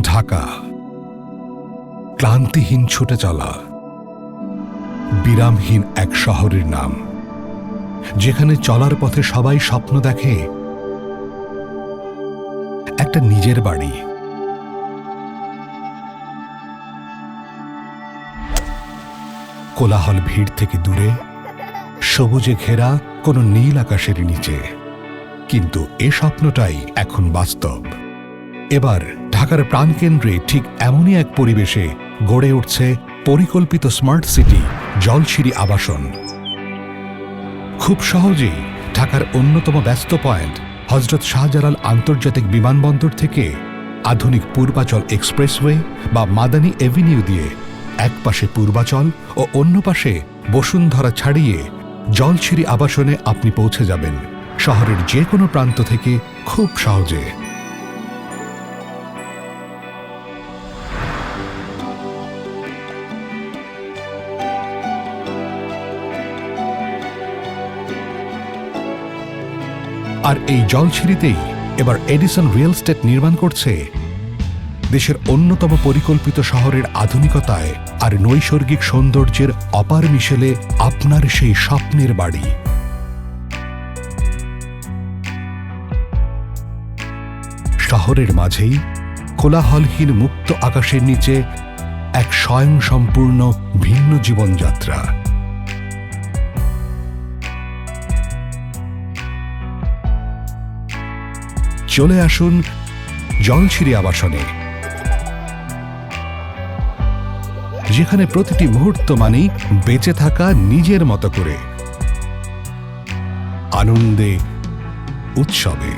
ঢাকা, ক্লান্তিহীন ছুটে চলা বিরামহীন এক শহরের নাম, যেখানে চলার পথে সবাই স্বপ্ন দেখে একটা নিজের বাড়ি। কোলাহল ভিড় থেকে দূরে, সবুজে ঘেরা কোনো নীল আকাশের নিচে। কিন্তু এ স্বপ্নটাই এখন বাস্তব। এবার ঢাকার প্রাণকেন্দ্রে ঠিক এমনই এক পরিবেশে গড়ে উঠছে পরিকল্পিত স্মার্ট সিটি জলছিরি আবাসন। খুব সহজেই ঢাকার অন্যতম ব্যস্ত পয়েন্ট হযরত শাহজালাল আন্তর্জাতিক বিমানবন্দর থেকে আধুনিক পূর্বাচল এক্সপ্রেসওয়ে বা মাদানী এভিনিউ দিয়ে এক পাশে পূর্বাচল ও অন্য পাশে বসুন্ধরা ছাড়িয়ে জলছিরি আবাসনে আপনি পৌঁছে যাবেন শহরের যে কোনো প্রান্ত থেকে খুব সহজে। আর এই জলছিরিতেই এবার এডিসন রিয়েল এস্টেট নির্মাণ করছে দেশের অন্যতম পরিকল্পিত শহরের আধুনিকতায় আর নৈসর্গিক সৌন্দর্যের অপার মিশেলে আপনার সেই স্বপ্নের বাড়ি। শহরের মাঝেই কোলাহলহীন মুক্ত আকাশের নিচে এক স্বয়ংসম্পূর্ণ ভিন্ন জীবনযাত্রা। চলে আসুন জলছিরি আবাসনে, যেখানে প্রতিটি মুহূর্ত মানেই বেঁচে থাকা নিজের মতো করে, আনন্দে, উৎসবে।